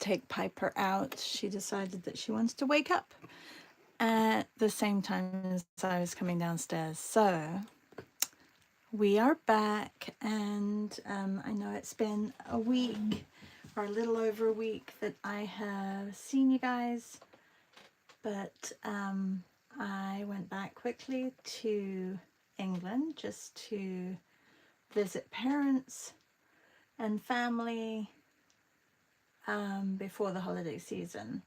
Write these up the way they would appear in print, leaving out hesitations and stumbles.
take Piper out, she decided that she wants to wake up at the same time as I was coming downstairs. So we are back, and I know it's been a week or a little over a week that I have seen you guys, but I went back quickly to England just to visit parents and family before the holiday season,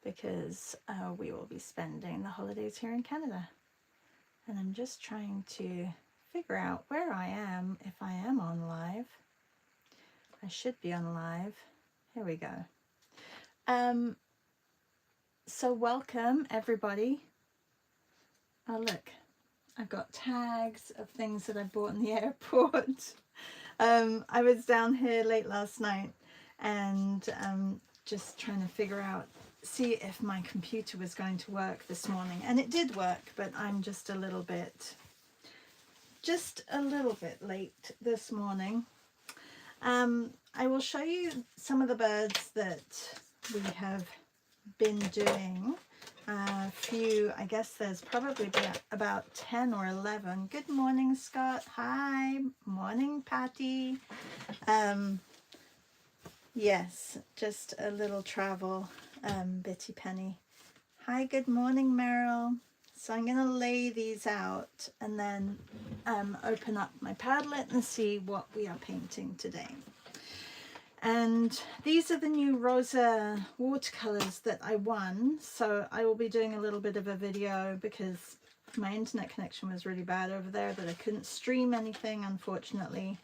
because we will be spending the holidays here in Canada. And I'm just trying to figure out where I am, if I am on live. I should be on live. Here we go. So welcome everybody. Oh look, I've got tags of things that I bought in the airport. I was down here late last night and just trying to figure out, see if my computer was going to work this morning, and it did work, but I'm just a little bit late this morning. I will show you some of the birds that we have been doing. A few, I guess there's probably about 10 or 11. Good morning, Scott. Hi. Morning, Patty. Yes, just a little travel. Bitty Penny. Hi, good morning, Meryl. So I'm going to lay these out and then open up my Padlet and see what we are painting today. And these are the new Rosa watercolors that I won. So I will be doing a little bit of a video because my internet connection was really bad over there, that I couldn't stream anything, unfortunately.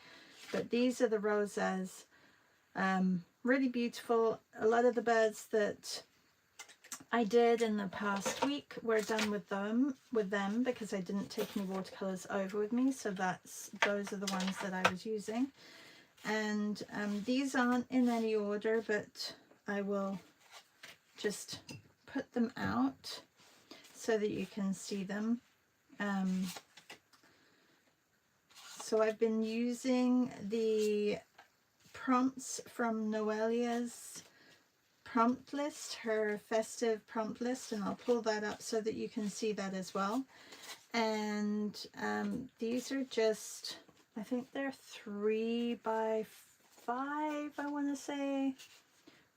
But these are the Rosas. Really beautiful. A lot of the birds that I did in the past week were done with them because I didn't take any watercolors over with me. So those are the ones that I was using. And these aren't in any order, but I will just put them out so that you can see them. So I've been using the prompts from Noelia's prompt list, her festive prompt list, and I'll pull that up so that you can see that as well. And these are just, I think they're 3 by 5, I want to say,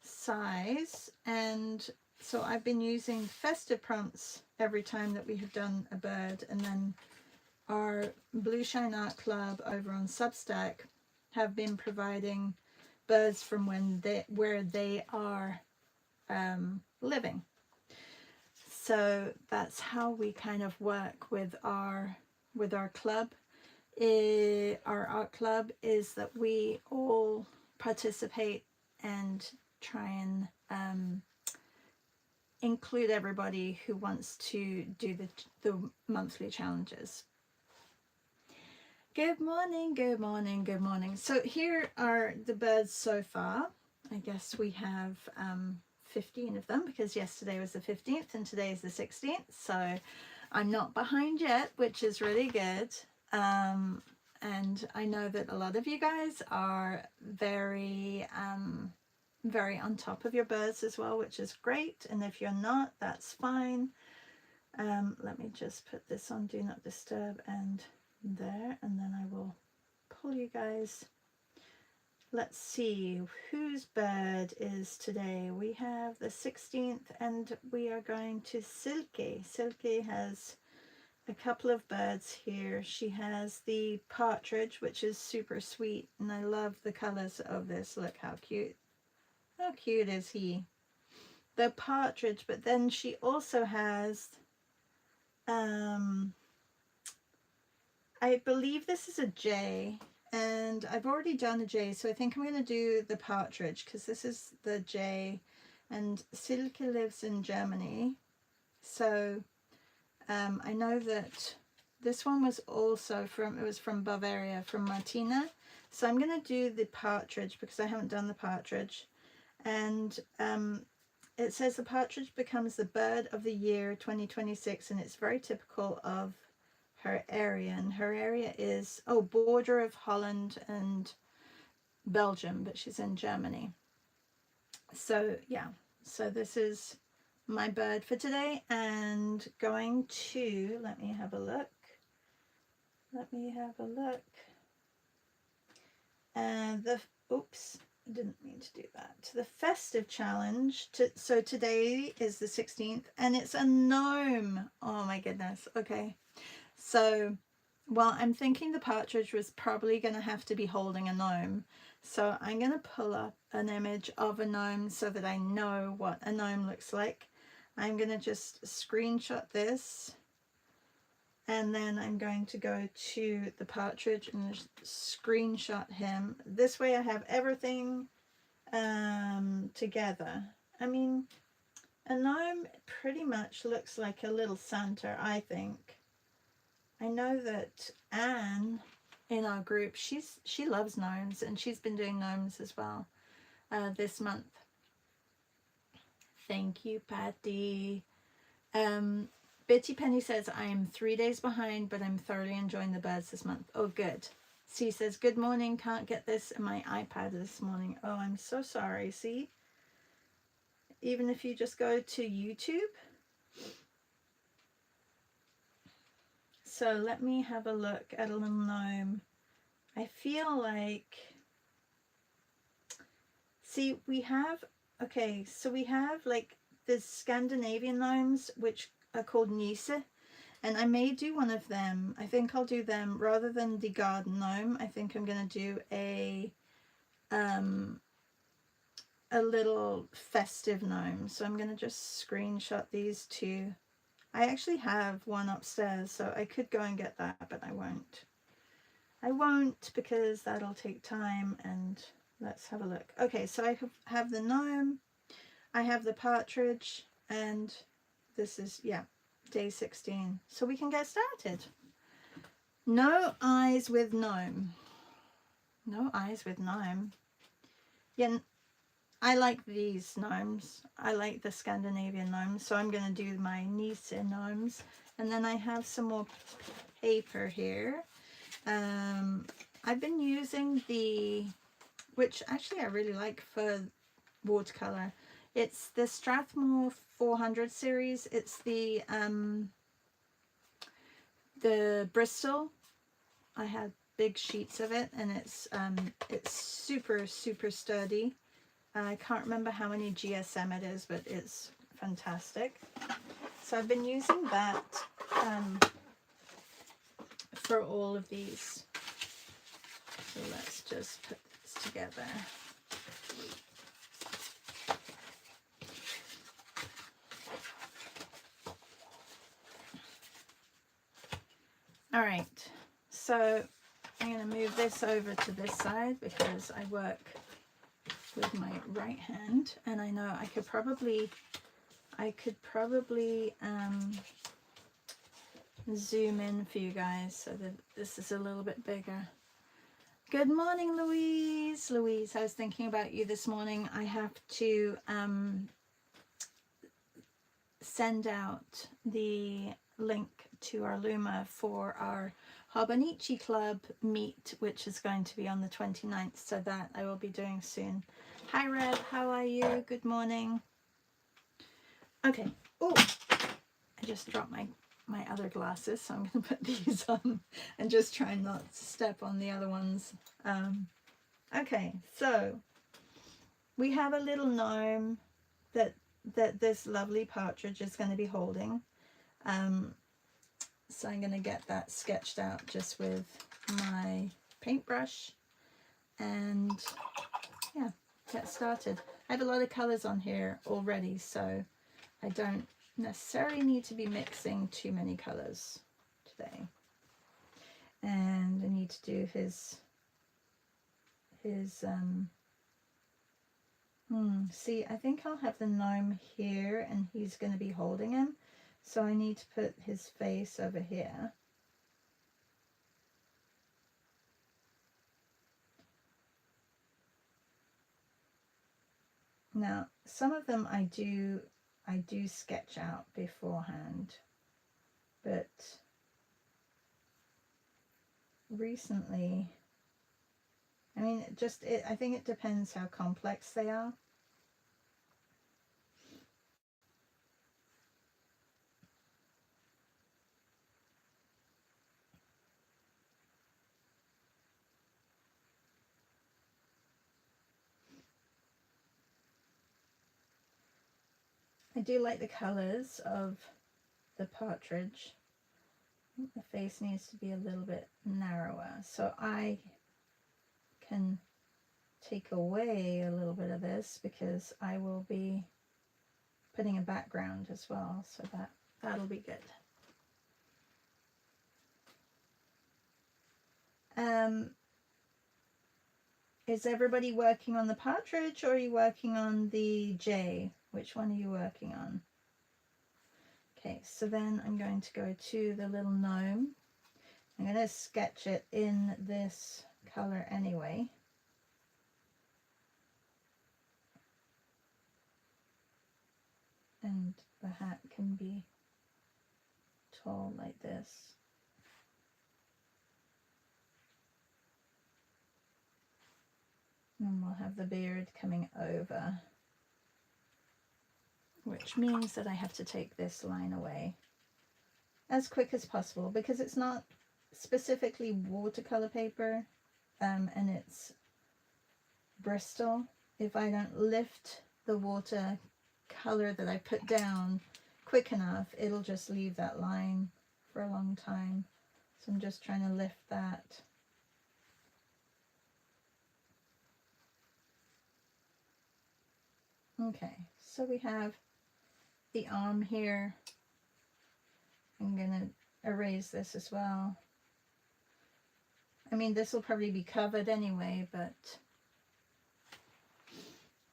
size. And so I've been using festive prompts every time that we have done a bird, and then our Blue Shine Art Club over on Substack have been providing birds from where they are living. So that's how we kind of work with our club. Our art club is that we all participate and try and include everybody who wants to do the monthly challenges. Good morning, good morning, good morning. So here are the birds so far. I guess we have 15 of them because yesterday was the 15th and today is the 16th. So I'm not behind yet, which is really good. And I know that a lot of you guys are very on top of your birds as well, which is great. And if you're not, that's fine. Let me just put this on Do Not Disturb and there, and then I will pull you guys. Let's see whose bird is today. We have the 16th and we are going to Silke. Silke has a couple of birds here. She has the partridge, which is super sweet, and I love the colors of this. Look how cute. How cute is he? The partridge, but then she also has I believe this is a jay, and I've already done a jay, so I think I'm going to do the partridge because this is the jay, and Silke lives in Germany. So I know that this one was also from Bavaria, from Martina. So I'm going to do the partridge because I haven't done the partridge. And it says the partridge becomes the bird of the year 2026, and it's very typical of her area. And her area is, border of Holland and Belgium, but she's in Germany. So yeah, so this is my bird for today, and going to, let me have a look. And oops, I didn't mean to do that. The festive challenge, so today is the 16th, and it's a gnome. Oh my goodness. Okay, so, well, I'm thinking the partridge was probably going to have to be holding a gnome. So I'm going to pull up an image of a gnome so that I know what a gnome looks like. I'm going to just screenshot this, and then I'm going to go to the partridge and just screenshot him. This way I have everything together. I mean, a gnome pretty much looks like a little Santa, I think. I know that Anne in our group, she loves gnomes, and she's been doing gnomes as well this month. Thank you, Patty. Bitty Penny says, I am 3 days behind, but I'm thoroughly enjoying the birds this month. Oh, good. C says, good morning. Can't get this in my iPad this morning. Oh, I'm so sorry. See? Even if you just go to YouTube. So let me have a look at a little gnome. I feel like, see, we have, okay, so we have like the Scandinavian gnomes, which are called Nisse, and I may do one of them. I think I'll do them rather than the garden gnome. I think I'm going to do a little festive gnome. So I'm going to just screenshot these two. I actually have one upstairs, so I could go and get that, but I won't. I won't, because that'll take time, and let's have a look. Okay, so I have the gnome, I have the partridge, and this is, yeah, day 16. So we can get started. No eyes with gnome. No eyes with gnome. Yeah, I like these gnomes. I like the Scandinavian gnomes, so I'm going to do my Nisse gnomes. And then I have some more paper here. I've been using the, which actually I really like for watercolor. It's the Strathmore 400 series. It's the Bristol. I had big sheets of it, and it's super sturdy. I can't remember how many GSM it is, but it's fantastic. So I've been using that for all of these. So let's just put this together. All right, so I'm going to move this over to this side because I work with my right hand, and I know I could probably zoom in for you guys so that this is a little bit bigger. Good morning, Louise. Louise, I was thinking about you this morning. I have to send out the link to our Luma for our Hobonichi Club meet, which is going to be on the 29th, so that I will be doing soon. Hi Red, how are you? Good morning. Okay. Oh, I just dropped my other glasses, so I'm going to put these on and just try not to step on the other ones. Okay, so we have a little gnome that this lovely partridge is going to be holding. So I'm going to get that sketched out just with my paintbrush and yeah, get started. I have a lot of colors on here already, so I don't necessarily need to be mixing too many colors today. And I need to do his see, I think I'll have the gnome here and he's going to be holding him, so I need to put his face over here. Now some of them I do sketch out beforehand, but recently, I mean, I think it depends how complex they are. I do like the colours of the partridge. I think the face needs to be a little bit narrower, so I can take away a little bit of this because I will be putting a background as well, so that'll be good. Is everybody working on the partridge, or are you working on the jay? Which one are you working on? Okay, so then I'm going to go to the little gnome. I'm going to sketch it in this color anyway. And the hat can be tall like this. And we'll have the beard coming over, which means that I have to take this line away as quick as possible because it's not specifically watercolor paper, and it's Bristol. If I don't lift the watercolor that I put down quick enough, it'll just leave that line for a long time. So I'm just trying to lift that. Okay, so we have the arm here. I'm gonna erase this as well. I mean, this will probably be covered anyway, but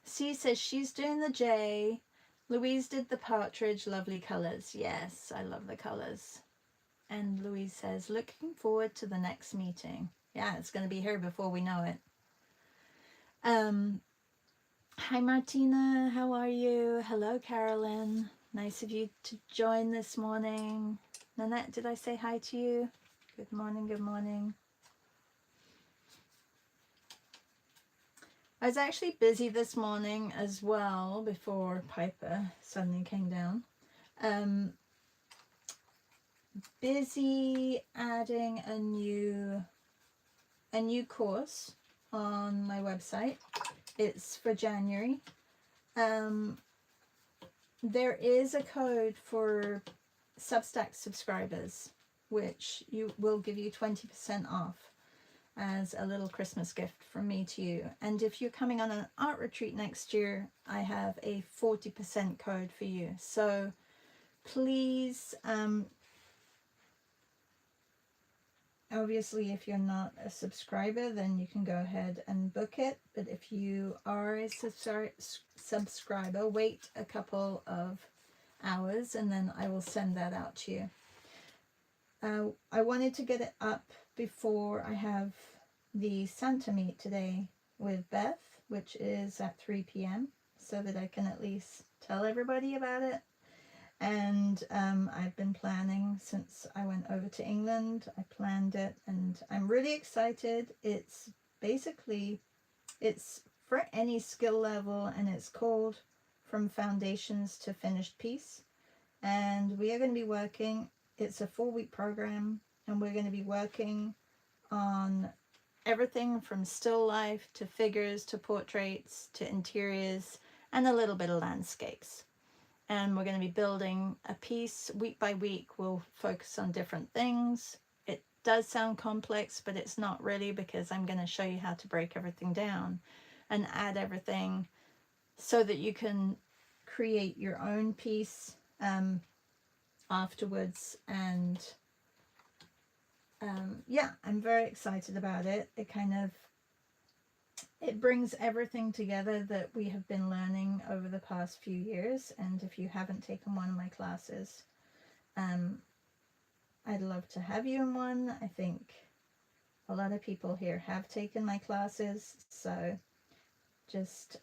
C says she's doing the J. Louise did the partridge, lovely colours. Yes, I love the colours. And Louise says, looking forward to the next meeting. Yeah, it's going to be here before we know it. Hi Martina, how are you? Hello Carolyn, nice of you to join this morning. Nanette, did I say hi to you? Good morning, good morning. I was actually busy this morning as well before Piper suddenly came down. Busy adding a new course on my website. It's for January. There is a code for Substack subscribers, which will give you 20% off as a little Christmas gift from me to you. And if you're coming on an art retreat next year, I have a 40% code for you. So please, obviously, if you're not a subscriber, then you can go ahead and book it. But if you are a subscriber, wait a couple of hours and then I will send that out to you. I wanted to get it up before I have the Santa meet today with Beth, which is at 3 p.m. so that I can at least tell everybody about it. And I've been planning since I went over to England. I planned it and I'm really excited. It's basically, it's for any skill level and it's called From Foundations to Finished Piece. And we are going to be working, it's a 4-week program, and we're going to be working on everything from still life to figures to portraits to interiors and a little bit of landscapes. And we're going to be building a piece week by week. We'll focus on different things. It does sound complex, but it's not really, because I'm going to show you how to break everything down and add everything so that you can create your own piece afterwards. And yeah, I'm very excited about it. It brings everything together that we have been learning over the past few years. And if you haven't taken one of my classes, I'd love to have you in one. I think a lot of people here have taken my classes. So just,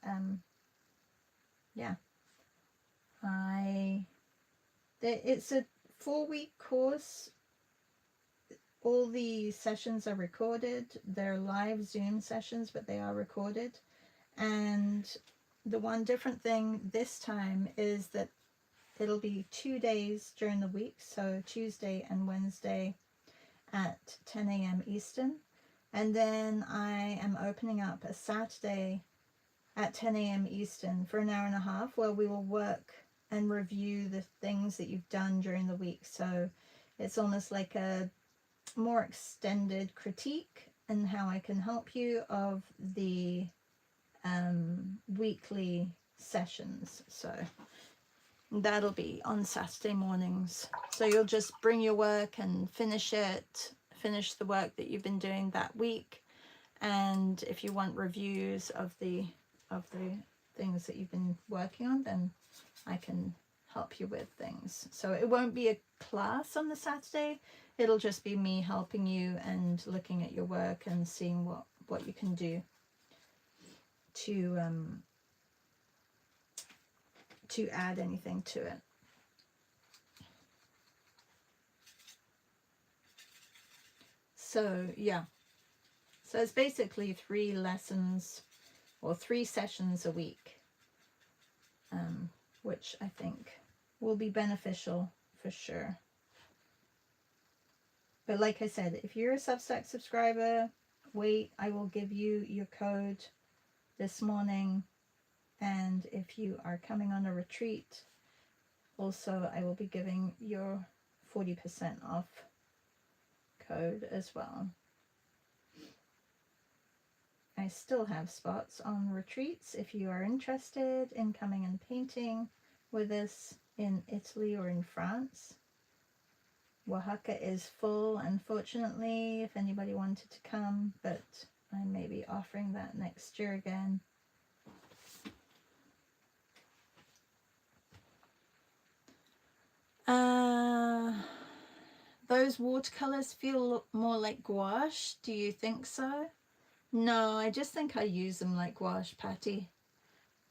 yeah. It's a 4-week course. All the sessions are recorded. They're live Zoom sessions, but they are recorded. And the one different thing this time is that it'll be 2 days during the week, so Tuesday and Wednesday at 10 a.m. Eastern. And then I am opening up a Saturday at 10 a.m. Eastern for an hour and a half where we will work and review the things that you've done during the week. So it's almost like a more extended critique and how I can help you of the weekly sessions. So that'll be on Saturday mornings. So you'll just bring your work and finish the work that you've been doing that week. And if you want reviews of the things that you've been working on, then I can help you with things. So it won't be a class on the Saturday. It'll just be me helping you and looking at your work and seeing what you can do to add anything to it. So yeah, so it's basically 3 lessons or 3 sessions a week, which I think will be beneficial for sure. But like I said, if you're a Substack subscriber, wait, I will give you your code this morning. And if you are coming on a retreat, also I will be giving your 40% off code as well. I still have spots on retreats if you are interested in coming and painting with us in Italy or in France. Oaxaca is full, unfortunately, if anybody wanted to come, but I may be offering that next year again. Those watercolors feel more like gouache. Do you think so? No, I just think I use them like gouache, Patty.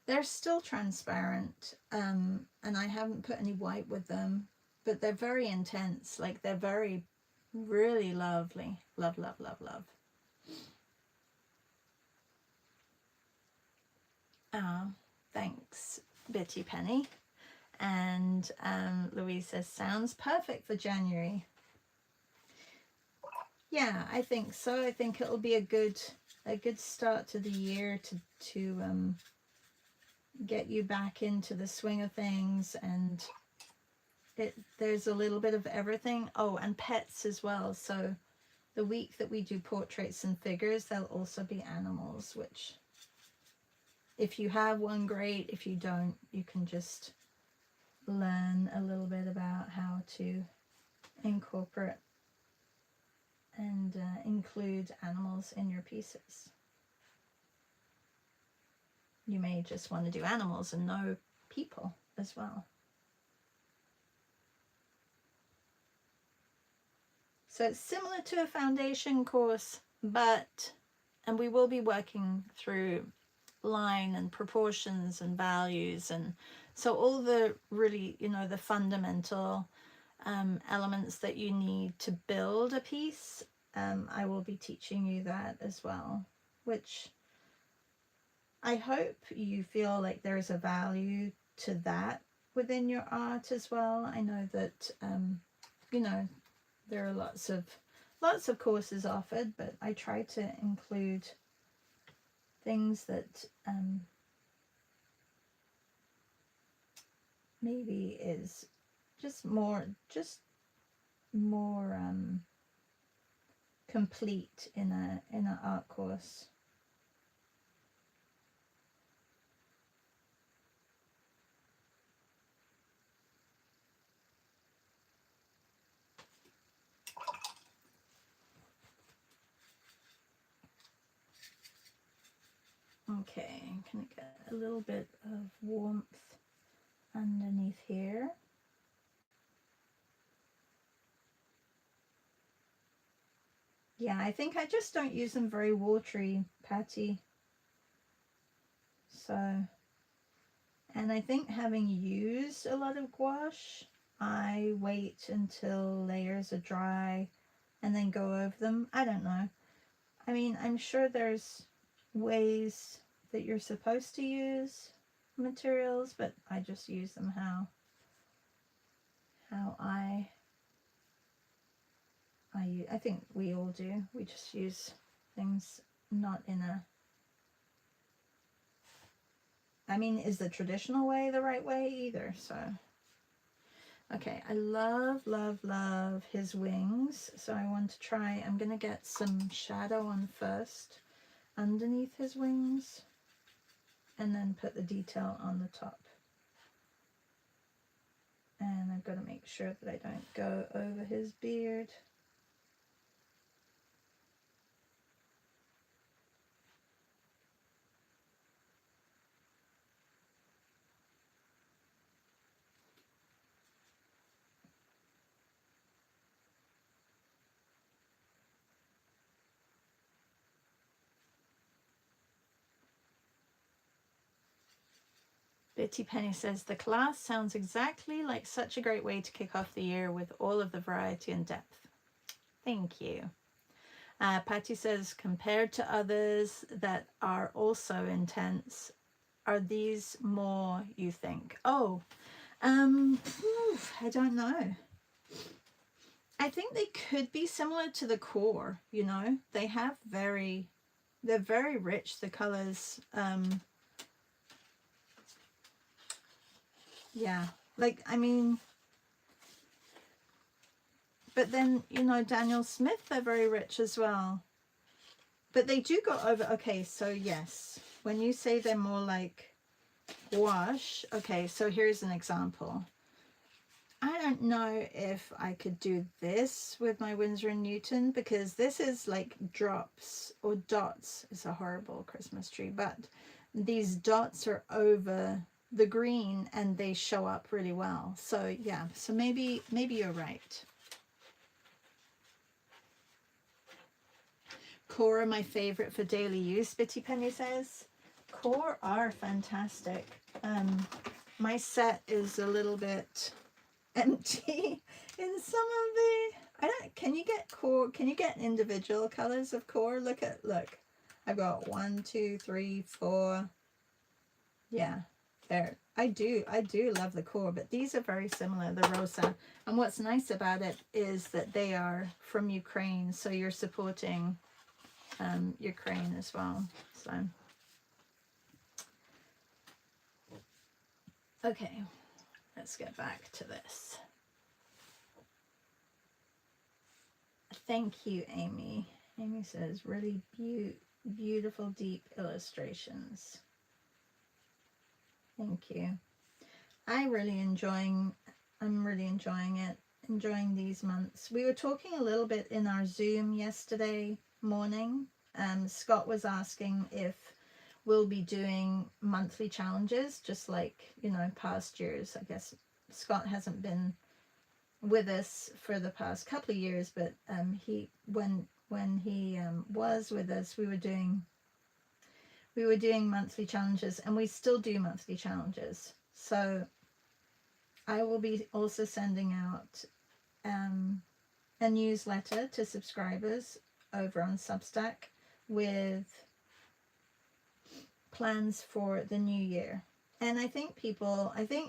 They're still transparent, and I haven't put any white with them, but they're very intense. Like, they're very, really lovely. Love, love, love, love. Thanks, Betty Penny. And Louise says, sounds perfect for January. Yeah, I think so. I think it'll be a good start to the year to get you back into the swing of things, and there's a little bit of everything. Oh, and pets as well. So the week that we do portraits and figures, there'll also be animals, which if you have one, great. If you don't, you can just learn a little bit about how to incorporate and include animals in your pieces. You may just want to do animals and no people as well. So it's similar to a foundation course, and we will be working through line and proportions and values, and so all the really, the fundamental elements that you need to build a piece. I will be teaching you that as well, which I hope you feel like there's a value to that within your art as well. I know that there are lots of courses offered, but I try to include things that maybe is just more complete in an art course. Okay, I'm gonna get a little bit of warmth underneath here. Yeah, I think I just don't use them very watery, Patty. So, and I think having used a lot of gouache, I wait until layers are dry and then go over them. I don't know. I mean, I'm sure there's ways that you're supposed to use materials, but I just use them how I think we all do. We just use things not in I mean, is the traditional way the right way either? So, okay, I love, love, love his wings. So I want to try, I'm going to get some shadow on first underneath his wings and then put the detail on the top. And I've got to make sure that I don't go over his beard. Bitty Penny says, the class sounds exactly like such a great way to kick off the year with all of the variety and depth. Thank you. Patty says, compared to others that are also intense, are these more, you think? Oh, I don't know. I think they could be similar to the core, you know? They have they're very rich, the colors. Yeah, like, I mean, but then, you know, Daniel Smith, they're very rich as well. But they do go over, okay, so yes, when you say they're more like gouache, okay, so here's an example. I don't know if I could do this with my Winsor & Newton, because this is like drops or dots. It's a horrible Christmas tree, but these dots are over the green and they show up really well. So yeah, so maybe you're right. Core are my favorite for daily use, Bitty Penny says. Core are fantastic. My set is a little bit empty in some of the, can you get core, can you get individual colors of core? Look, I've got 1, 2, 3, 4. Yeah, there. I do love the core, but these are very similar, the Rosa. And what's nice about it is that they are from Ukraine, so you're supporting Ukraine as well. So okay, let's get back to this. Thank you, Amy. Amy says really beautiful deep illustrations. Thank you. I'm really enjoying it, enjoying these months. We were talking a little bit in our Zoom yesterday morning. Scott was asking if we'll be doing monthly challenges, just like, you know, past years. I guess Scott hasn't been with us for the past couple of years, but when he was with us, we were doing monthly challenges, and we still do monthly challenges. So I will be also sending out a newsletter to subscribers over on Substack with plans for the new year. And I think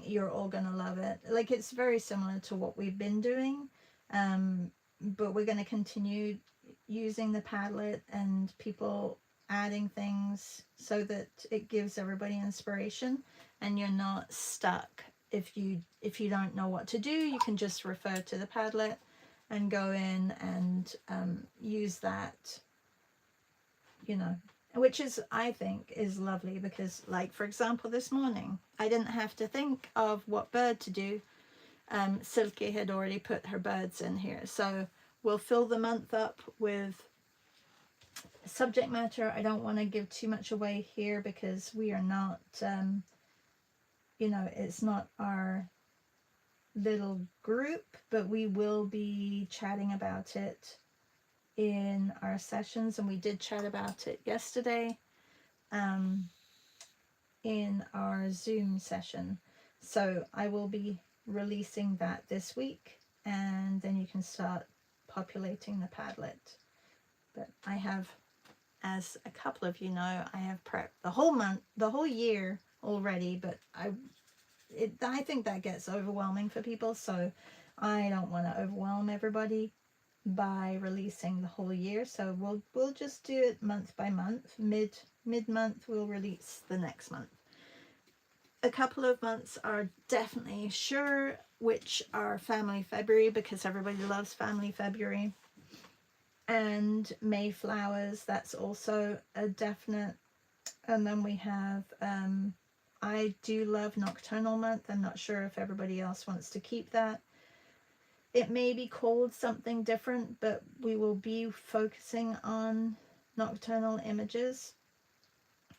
you're all going to love it. Like, it's very similar to what we've been doing, but we're going to continue using the Padlet and people adding things so that it gives everybody inspiration and you're not stuck. If you don't know what to do, you can just refer to the Padlet and go in and use that, you know, which is, I think, is lovely, because, like, for example, this morning I didn't have to think of what bird to do. Silke had already put her birds in here, so we'll fill the month up with subject matter. I don't want to give too much away here because we are not, you know, it's not our little group, but we will be chatting about it in our sessions, and we did chat about it yesterday in our Zoom session. So I will be releasing that this week, and then you can start populating the Padlet. But I have, as a couple of you know, I have prepped the whole month, the whole year already, but I think that gets overwhelming for people, so I don't want to overwhelm everybody by releasing the whole year. So we'll just do it month by month. Mid-month we'll release the next month. a couple of months are definitely sure, which are Family February, because everybody loves Family February. And Mayflowers, that's also a definite. And then we have, I do love Nocturnal Month. I'm not sure if everybody else wants to keep that. It may be called something different, but we will be focusing on nocturnal images.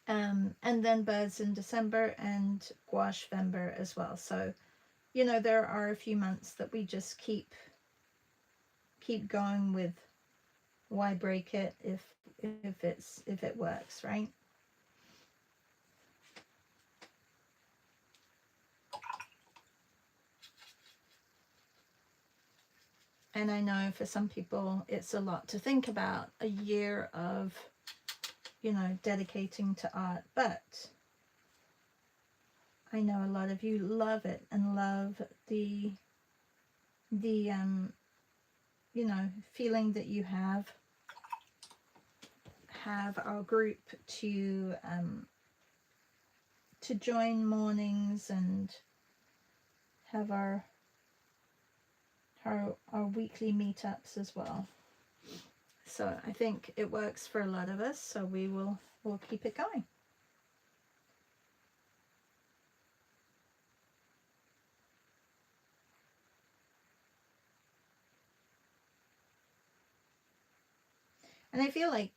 And then Birds in December and Gouache-Vember as well. So, you know, there are a few months that we just keep going with. Why break it if it works, right? And I know for some people it's a lot to think about, a year of, you know, dedicating to art, but I know a lot of you love it and love the you know, feeling that you have our group to join mornings and have our weekly meetups as well. So I think it works for a lot of us, so we'll keep it going. And I feel like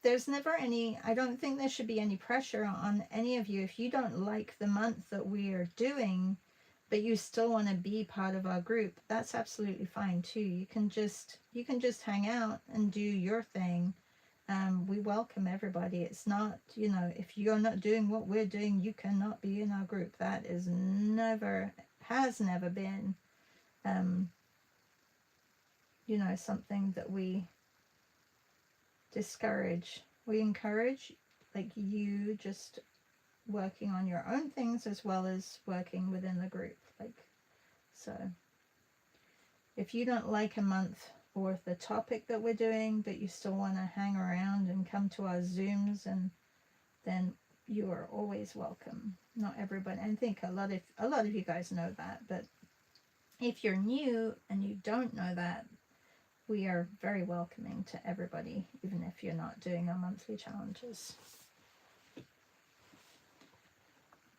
there's never any, I don't think there should be any pressure on any of you. If you don't like the month that we are doing, but you still want to be part of our group, that's absolutely fine too. You can just hang out and do your thing. We welcome everybody. It's not, you know, if you're not doing what we're doing, you cannot be in our group. That is has never been, you know, something that we discourage. We encourage, like, you just working on your own things as well as working within the group. Like, so if you don't like a month or the topic that we're doing, but you still want to hang around and come to our Zooms, and then you are always welcome. Not everybody, I think a lot of you guys know that, but if you're new and you don't know that, we are very welcoming to everybody, even if you're not doing our monthly challenges.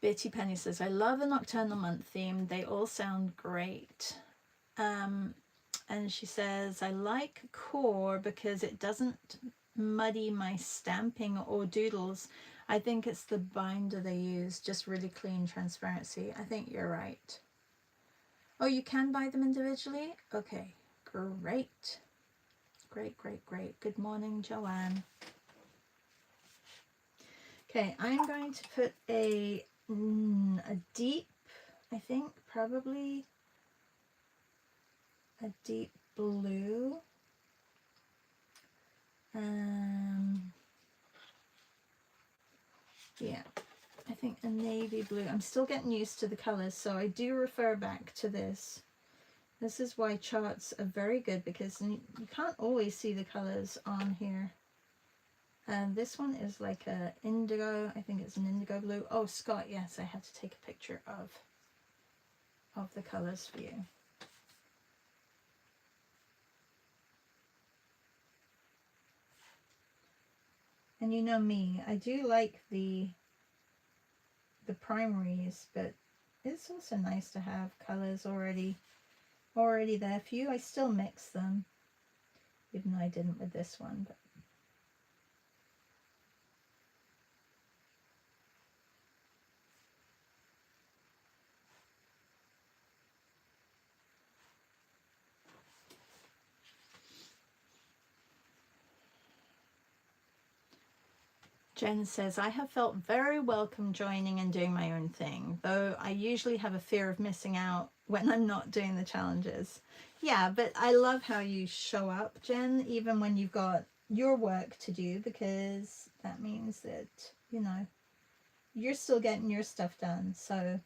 Betty Penny says, I love a nocturnal month theme. They all sound great. And she says, I like core because it doesn't muddy my stamping or doodles. I think it's the binder they use, just really clean transparency. I think you're right. Oh, you can buy them individually? Okay, great. Great. Good morning, Joanne. Okay, I'm going to put a deep, I think probably a deep blue. Yeah, I think a navy blue. I'm still getting used to the colors, so I do refer back to this. This is why charts are very good, because you can't always see the colors on here. And this one is like a indigo. I think it's an indigo blue. Oh, Scott, yes, I had to take a picture of the colors for you. And you know me, I do like the primaries, but it's also nice to have colors already there for you. I still mix them, even though I didn't with this one, but Jen says, I have felt very welcome joining and doing my own thing, though I usually have a fear of missing out when I'm not doing the challenges. Yeah, but I love how you show up, Jen, even when you've got your work to do, because that means that, you know, you're still getting your stuff done. So,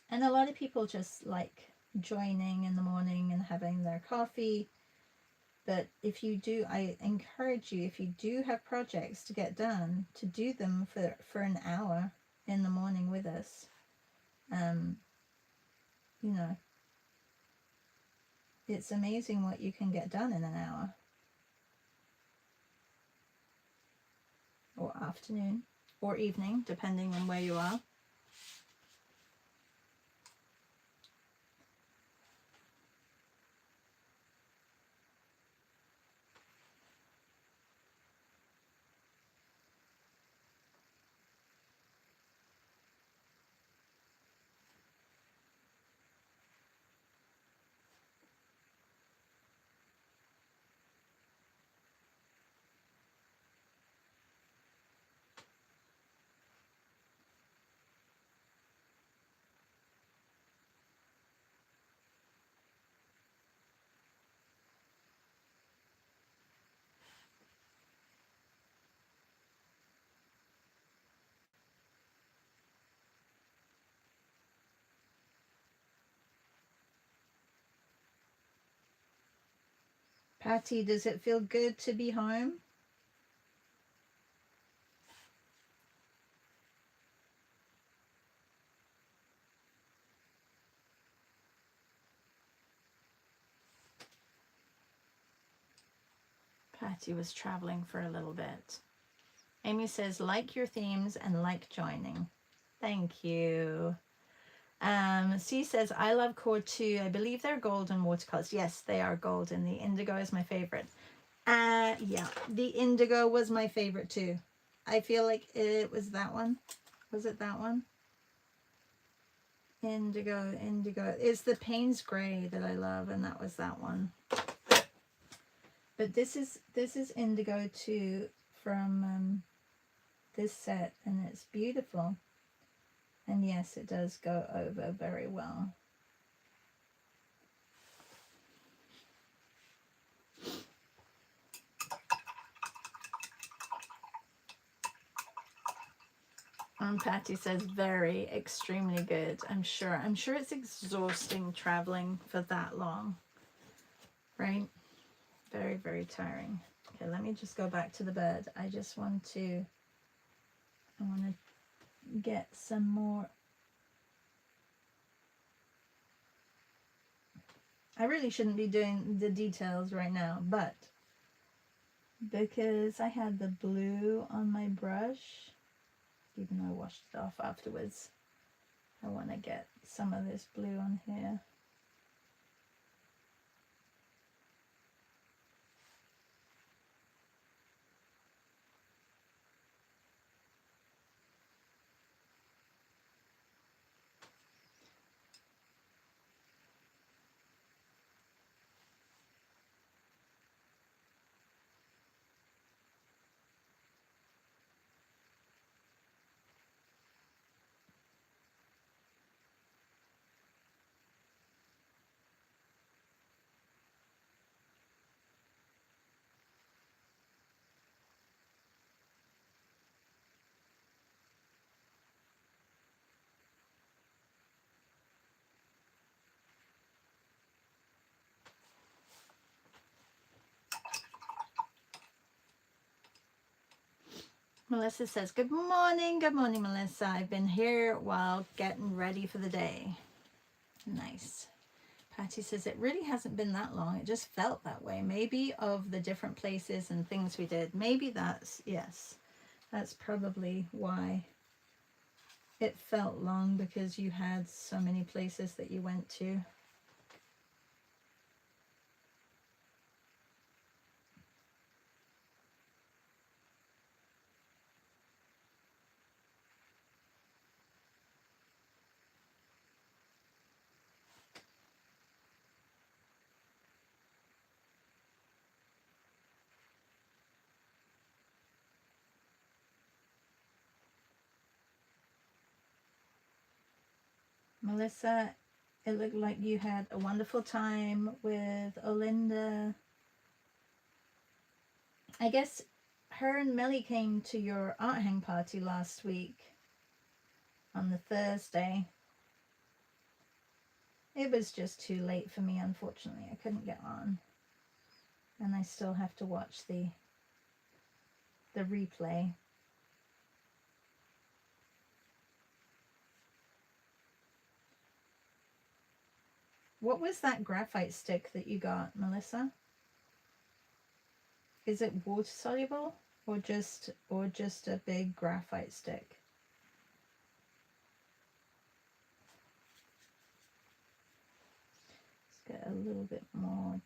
and a lot of people just like joining in the morning and having their coffee. But if you do, I encourage you, if you do have projects to get done, to do them for an hour. in the morning with us. You know, it's amazing what you can get done in an hour. Or afternoon, or evening, depending on where you are. Patty, does it feel good to be home? Patty was traveling for a little bit. Amy says, like your themes and like joining. Thank you. C says, I love cord too. I believe they're golden watercolors. Yes, they are golden. The indigo is my favorite. Yeah, the indigo was my favorite too. I feel like it was that one. Was it that one? Indigo. It's the Payne's Gray that I love, and that was that one. But this is indigo too from this set, and it's beautiful. And yes, it does go over very well. Patty says very, extremely good. I'm sure it's exhausting traveling for that long, right? Very, very tiring. Okay, let me just go back to the bird. I want to get some more. I really shouldn't be doing the details right now, but because I had the blue on my brush, even though I washed it off afterwards, I want to get some of this blue on here. Melissa says, good morning, Melissa. I've been here while getting ready for the day. Nice. Patty says, it really hasn't been that long. It just felt that way. Maybe of the different places and things we did. Maybe that's, yes, that's probably why it felt long, because you had so many places that you went to. Melissa, it looked like you had a wonderful time with Olinda. I guess her and Millie came to your art hang party last week on the Thursday. It was just too late for me, unfortunately. I couldn't get on. And I still have to watch the replay. What was that graphite stick that you got, Melissa? Is it water soluble or just a big graphite stick? Let's get a little bit more.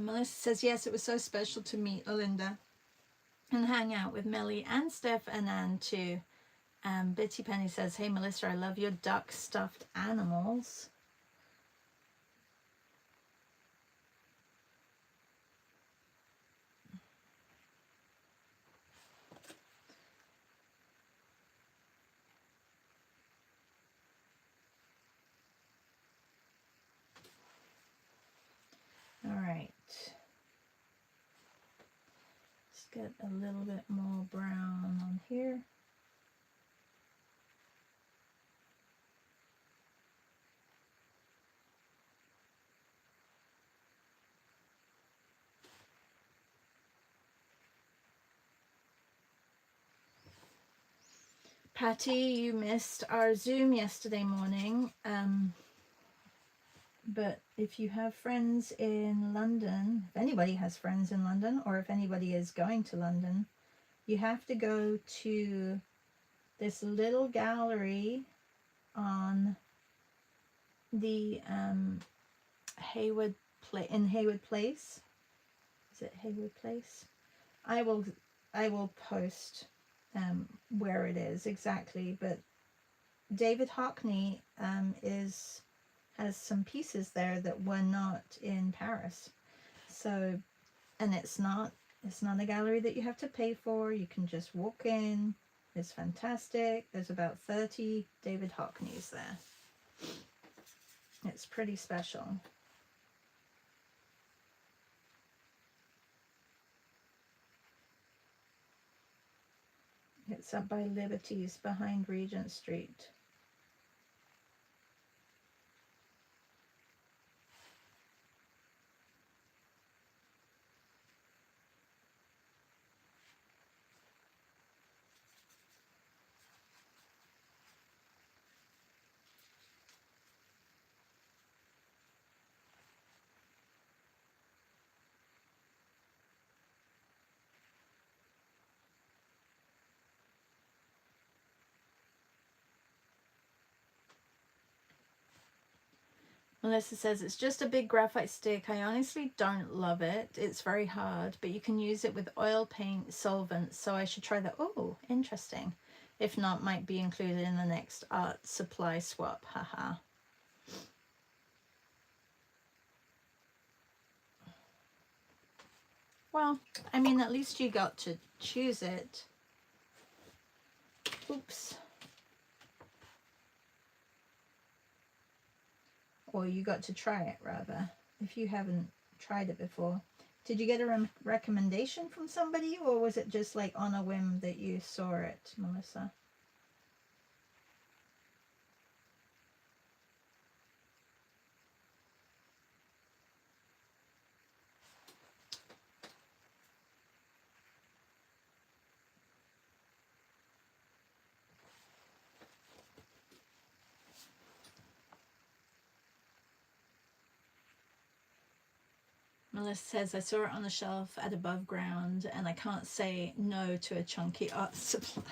Melissa says, yes, it was so special to meet Olinda and hang out with Melly and Steph and Anne too. Bitty Penny says, hey Melissa, I love your duck stuffed animals. All right. Let's get a little bit more brown on here. Patty, you missed our Zoom yesterday morning. But if you have friends in London, if anybody has friends in London, or if anybody is going to London, you have to go to this little gallery on the Haywood Place. Is it Haywood Place? I will post where it is exactly, but David Hockney has some pieces there that were not in Paris. So, and it's not a gallery that you have to pay for. You can just walk in. It's fantastic. There's about 30 David Hockneys there. It's pretty special. It's up by Liberty's behind Regent Street. Melissa says, it's just a big graphite stick. I honestly don't love it. It's very hard, but you can use it with oil paint solvents, so I should try that. Oh, interesting. If not, might be included in the next art supply swap. Haha. Well, I mean, at least you got to choose it. Oops. Or you got to try it, rather, if you haven't tried it before. Did you get a recommendation from somebody, or was it just like on a whim that you saw it, Melissa? Melissa says, I saw it on the shelf at above ground and I can't say no to a chunky art supply.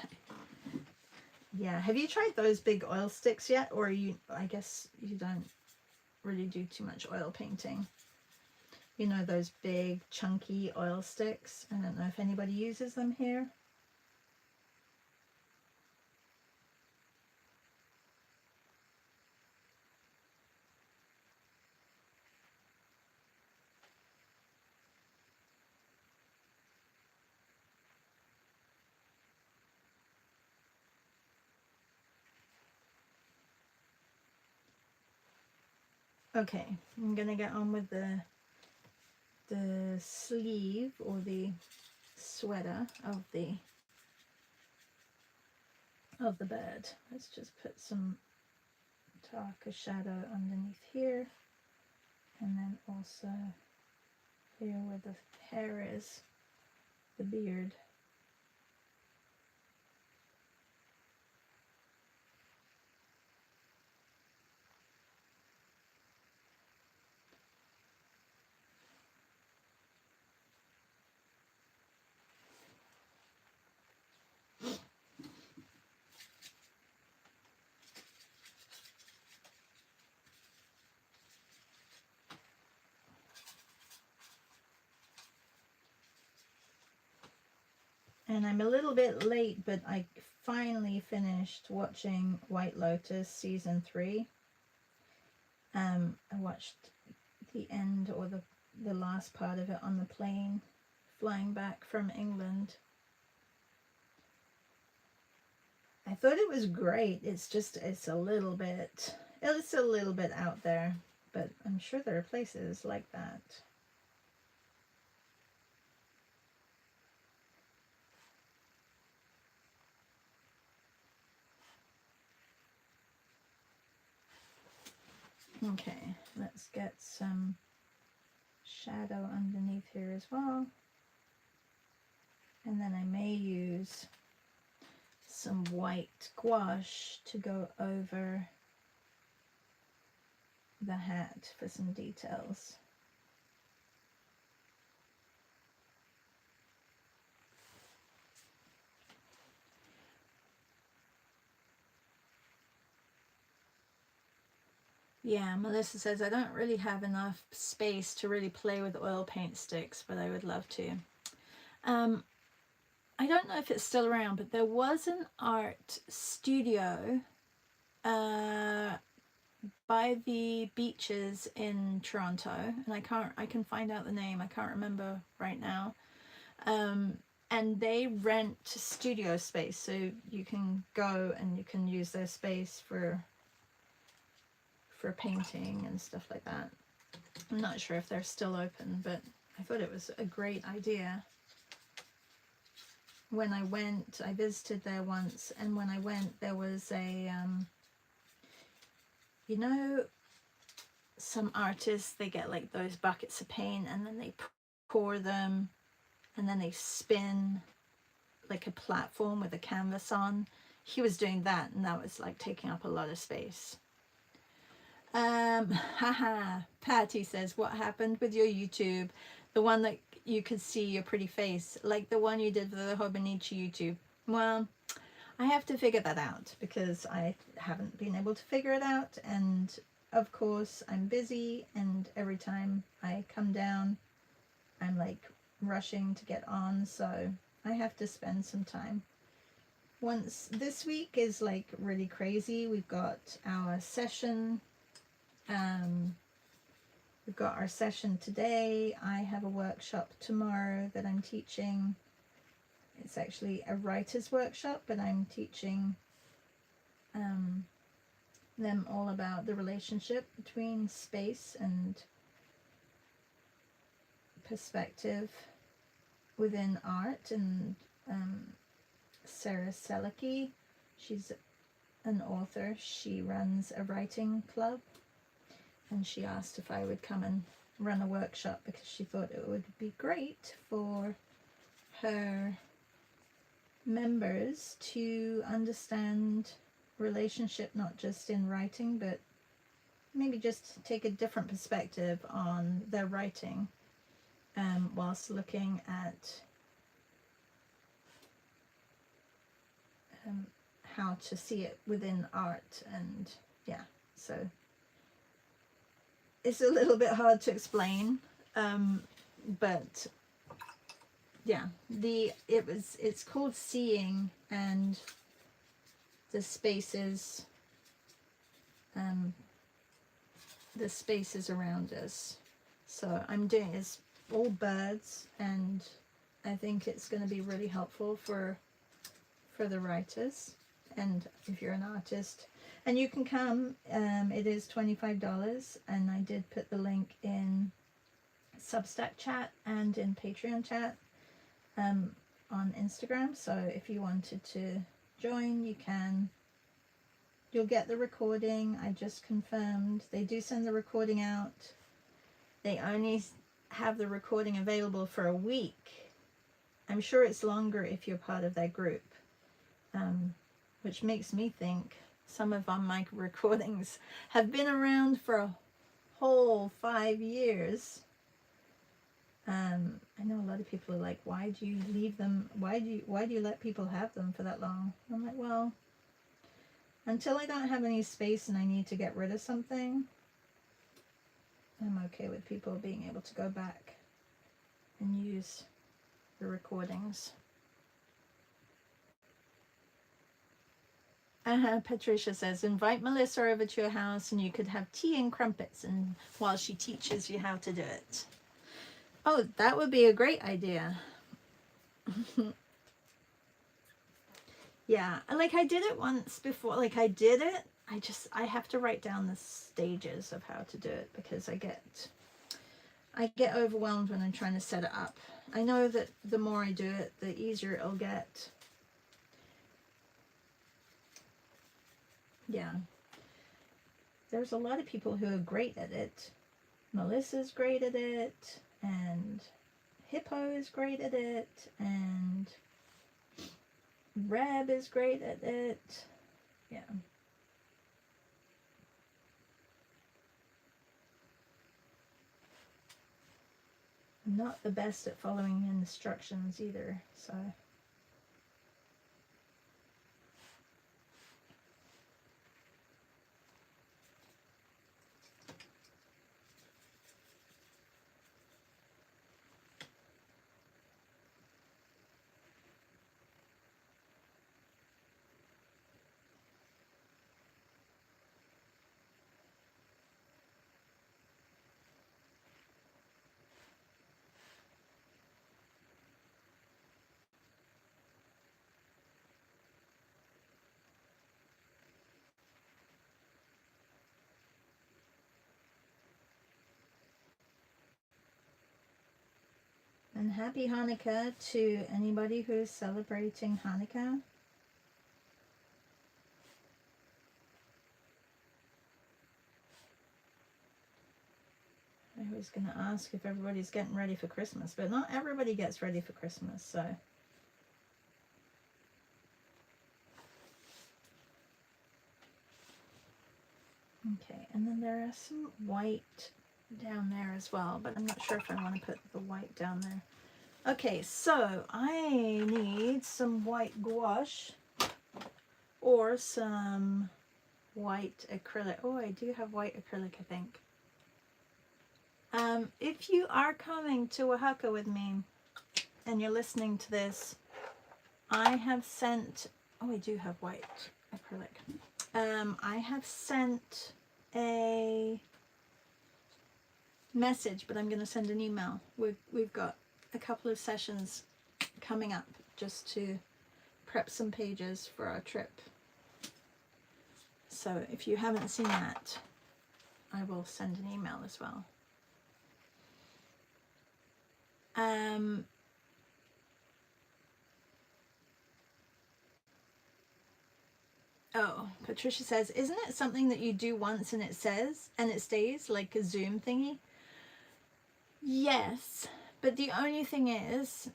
Yeah, have you tried those big oil sticks yet? Or I guess you don't really do too much oil painting. You know, those big chunky oil sticks. I don't know if anybody uses them here. Okay, I'm gonna get on with the sleeve or the sweater of the bird. Let's just put some darker shadow underneath here, and then also here where the hair is, the beard. And I'm a little bit late, but I finally finished watching White Lotus season 3. I watched the end or the last part of it on the plane flying back from England. I thought it was great. It's a little bit out there, but I'm sure there are places like that. Okay, let's get some shadow underneath here as well. And then I may use some white gouache to go over the hat for some details. Yeah, Melissa says, I don't really have enough space to really play with oil paint sticks, but I would love to. I don't know if it's still around, but there was an art studio by the beaches in Toronto, and I can find out the name. I can't remember right now. And they rent studio space, so you can go and you can use their space for painting and stuff like that. I'm not sure if they're still open, but I thought it was a great idea. When I went, I visited there once, and when I went, there was a, you know, some artists, they get like those buckets of paint and then they pour them and then they spin like a platform with a canvas on. He was doing that, and that was like taking up a lot of space. Haha, Patty says, what happened with your YouTube? The one that you could see your pretty face, like the one you did for the Hobonichi YouTube. Well, I have to figure that out because I haven't been able to figure it out, and of course I'm busy, and every time I come down I'm like rushing to get on, so I have to spend some time. Once this week is like really crazy. We've got our session. We've got our session today. I have a workshop tomorrow that I'm teaching. It's actually a writer's workshop, but I'm teaching them all about the relationship between space and perspective within art. And Sarah Selicki, she's an author. She runs a writing club, and she asked if I would come and run a workshop because she thought it would be great for her members to understand relationship, not just in writing, but maybe just take a different perspective on their writing, whilst looking at how to see it within art. And yeah, so it's a little bit hard to explain, but yeah, it's called Seeing, and the spaces around us. So I'm doing is all birds, and I think it's going to be really helpful for the writers, and if you're an artist. And you can come, it is $25, and I did put the link in Substack chat and in Patreon chat on Instagram. So if you wanted to join, you can. You'll get the recording. I just confirmed. They do send the recording out. They only have the recording available for a week. I'm sure it's longer if you're part of their group, which makes me think some of my recordings have been around for a whole 5 years. I know a lot of people are like, why do you leave them? Why do you let people have them for that long? I'm like, well, until I don't have any space and I need to get rid of something, I'm okay with people being able to go back and use the recordings. Patricia says, invite Melissa over to your house and you could have tea and crumpets and while she teaches you how to do it. Oh, that would be a great idea. Yeah, like I did it once before. Like I did it. I have to write down the stages of how to do it because I get overwhelmed when I'm trying to set it up. I know that the more I do it, the easier it'll get. Yeah. There's a lot of people who are great at it. Melissa's great at it, and Hippo is great at it, and Reb is great at it. Yeah. I'm not the best at following instructions either, so. And happy Hanukkah to anybody who is celebrating Hanukkah. I was going to ask if everybody's getting ready for Christmas, but not everybody gets ready for Christmas, so. Okay, and then there are some white down there as well, but I'm not sure if I want to put the white down there. Okay, so I need some white gouache or some white acrylic. Oh, I do have white acrylic, I think. If you are coming to Oaxaca with me and you're listening to this, I have sent, oh, I do have white acrylic. I have sent a message, but I'm going to send an email. We've got a couple of sessions coming up just to prep some pages for our trip. So if you haven't seen that, I will send an email as well. Oh, Patricia says, isn't it something that you do once and it stays like a Zoom thingy? Yes, but the only thing is,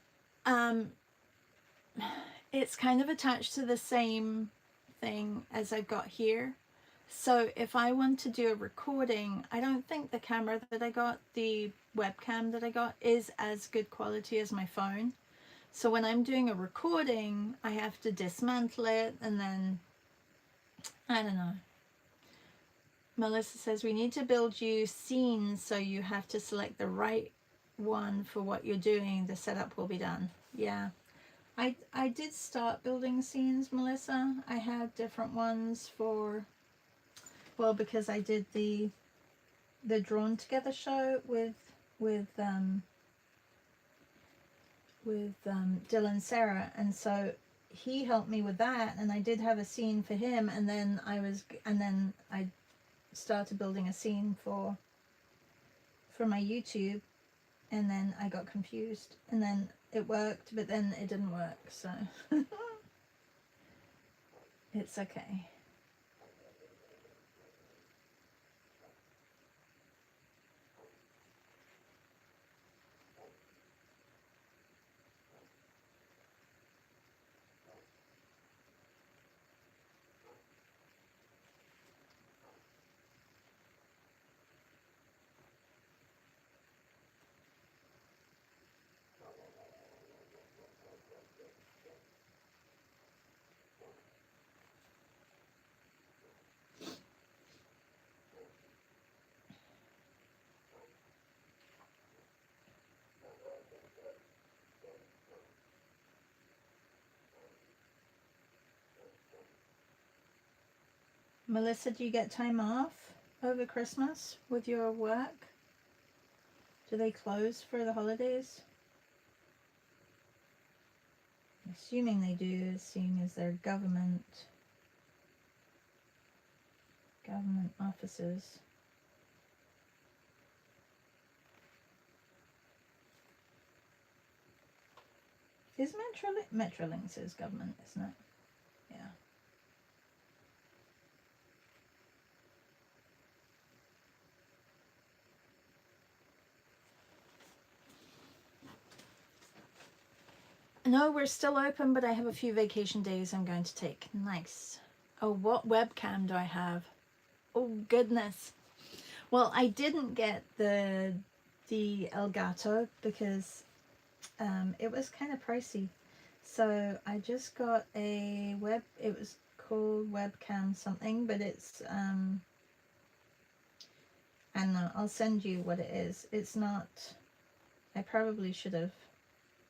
it's kind of attached to the same thing as I've got here. So if I want to do a recording, I don't think the camera that I got, the webcam that I got, is as good quality as my phone. So when I'm doing a recording, I have to dismantle it and then, I don't know. Melissa says, we need to build you scenes, so you have to select the right one for what you're doing. The setup will be done. Yeah. I did start building scenes, Melissa. I had different ones for, well, because I did the Drawn Together show with Dylan Sarah, and so he helped me with that, and I did have a scene for him, and then I started building a scene for my YouTube, and then I got confused, and then it worked, but then it didn't work, so it's okay. Melissa, do you get time off over Christmas with your work? Do they close for the holidays? Assuming they do, seeing as they're government offices. Is Metrolinx is government, isn't it? Yeah. No, we're still open, but I have a few vacation days I'm going to take. Nice. Oh, what webcam do I have? Oh, goodness. Well, I didn't get the Elgato because it was kind of pricey. So I just got it was called webcam something, but it's, I don't know, I'll send you what it is. It's not, I probably should have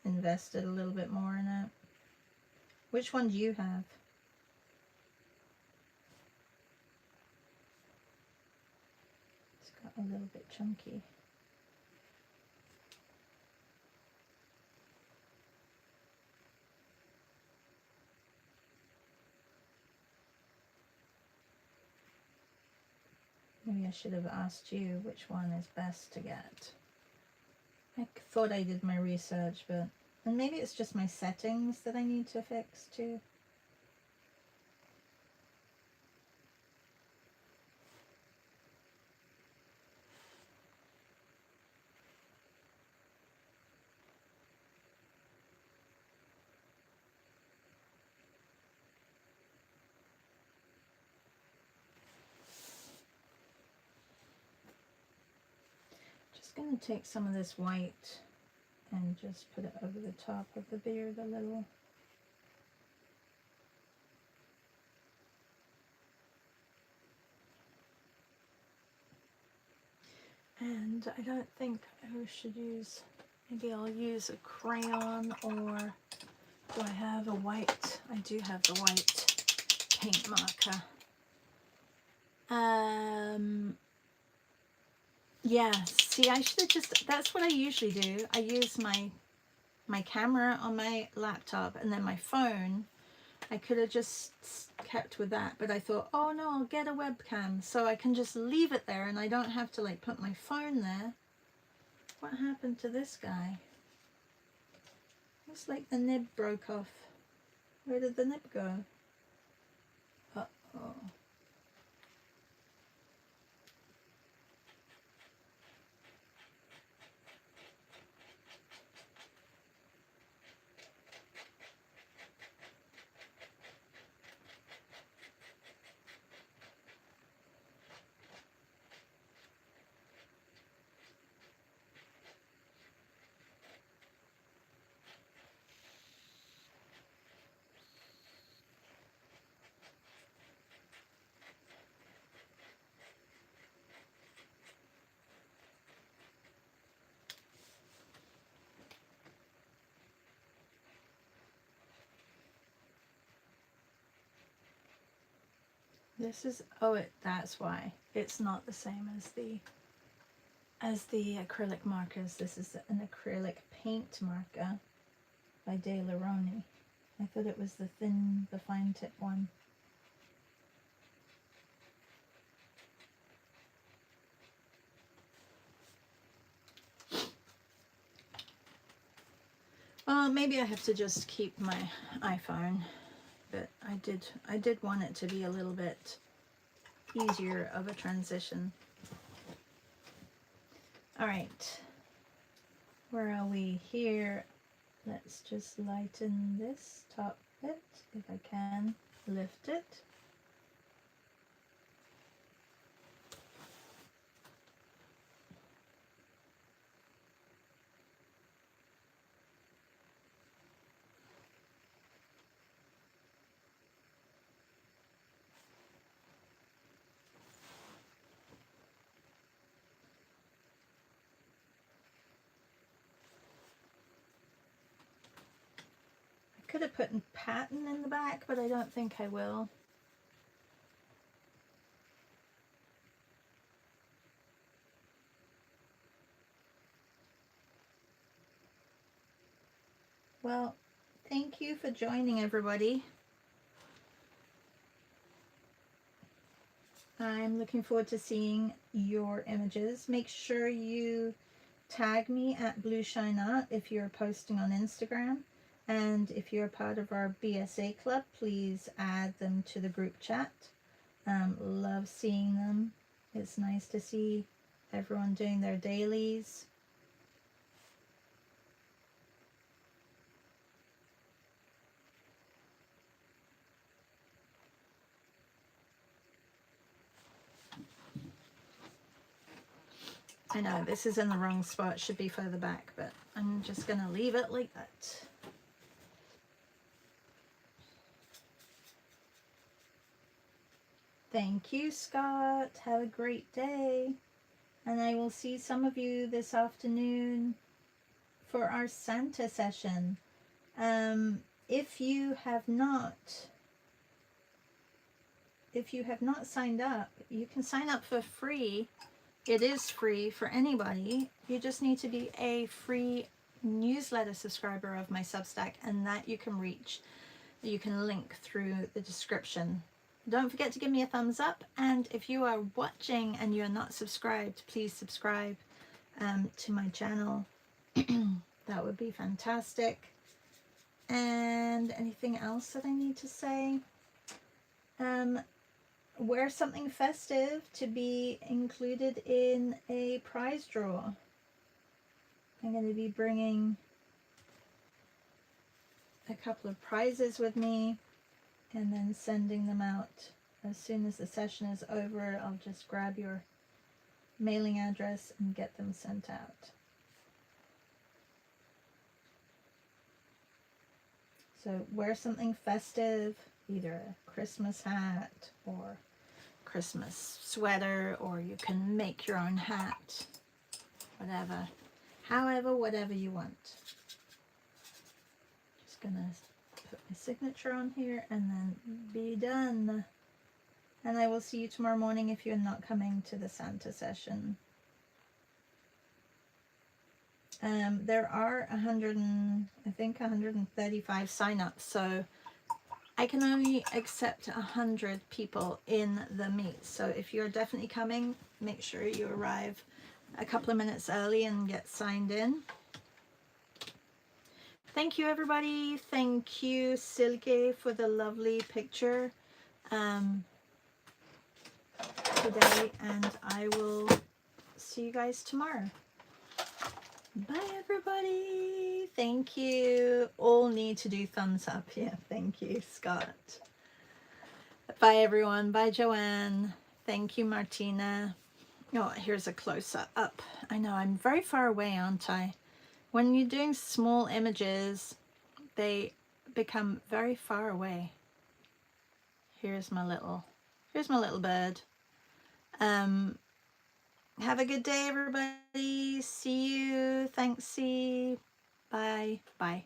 invested a little bit more in it. Which one do you have? It's got a little bit chunky. Maybe I should have asked you which one is best to get. I thought I did my research, but... And maybe it's just my settings that I need to fix too. Just going to take some of this white and just put it over the top of the beard a little. And I don't think I should use, maybe I'll use a crayon, or do I have a white? I do have the white paint marker. Yeah, see, I should have just, that's what I usually do. I use my camera on my laptop, and then my phone. I could have just kept with that, but I thought, oh no, I'll get a webcam so I can just leave it there and I don't have to like put my phone there. What happened to this guy? Looks like the nib broke off. Where did the nib go? Uh-oh. This is, oh, that's why. It's not the same as the acrylic markers. This is an acrylic paint marker by De Laroni. I thought it was the fine tip one. Well, maybe I have to just keep my iPhone, but I did want it to be a little bit easier of a transition. All right, where are we here? Let's just lighten this top bit if I can lift it. Could have put a pattern in the back, but I don't think I will. Well, thank you for joining, everybody. I'm looking forward to seeing your images. Make sure you tag me at Blue Shine Art if you're posting on Instagram. And if you're part of our BSA club, please add them to the group chat. Love seeing them. It's nice to see everyone doing their dailies. I know this is in the wrong spot, should be further back, but I'm just gonna leave it like that. Thank you, Scott. Have a great day. And I will see some of you this afternoon for our Santa session. If you have not signed up, you can sign up for free. It is free for anybody. You just need to be a free newsletter subscriber of my Substack, and that you can reach. You can link through the description. Don't forget to give me a thumbs up, and if you are watching and you're not subscribed, please subscribe to my channel. That would be fantastic. And anything else that I need to say? Wear something festive to be included in a prize draw. I'm going to be bringing a couple of prizes with me and then sending them out as soon as the session is over. I'll just grab your mailing address and get them sent out. So wear something festive, either a Christmas hat or Christmas sweater, or you can make your own hat, whatever you want. Just gonna put my signature on here and then be done. And I will see you tomorrow morning if you're not coming to the Santa session. There are 135 signups, so I can only accept 100 people in the meet. So if you're definitely coming, make sure you arrive a couple of minutes early and get signed in. Thank you, everybody. Thank you, Silke, for the lovely picture today, and I will see you guys tomorrow. Bye, everybody. Thank you. All need to do thumbs up. Yeah, thank you, Scott. Bye, everyone. Bye, Joanne. Thank you, Martina. Oh, here's a close-up. I know, I'm very far away, aren't I? When you're doing small images, they become very far away. Here's my little bird. Have a good day, everybody. See you. Thanks, C. Bye. Bye.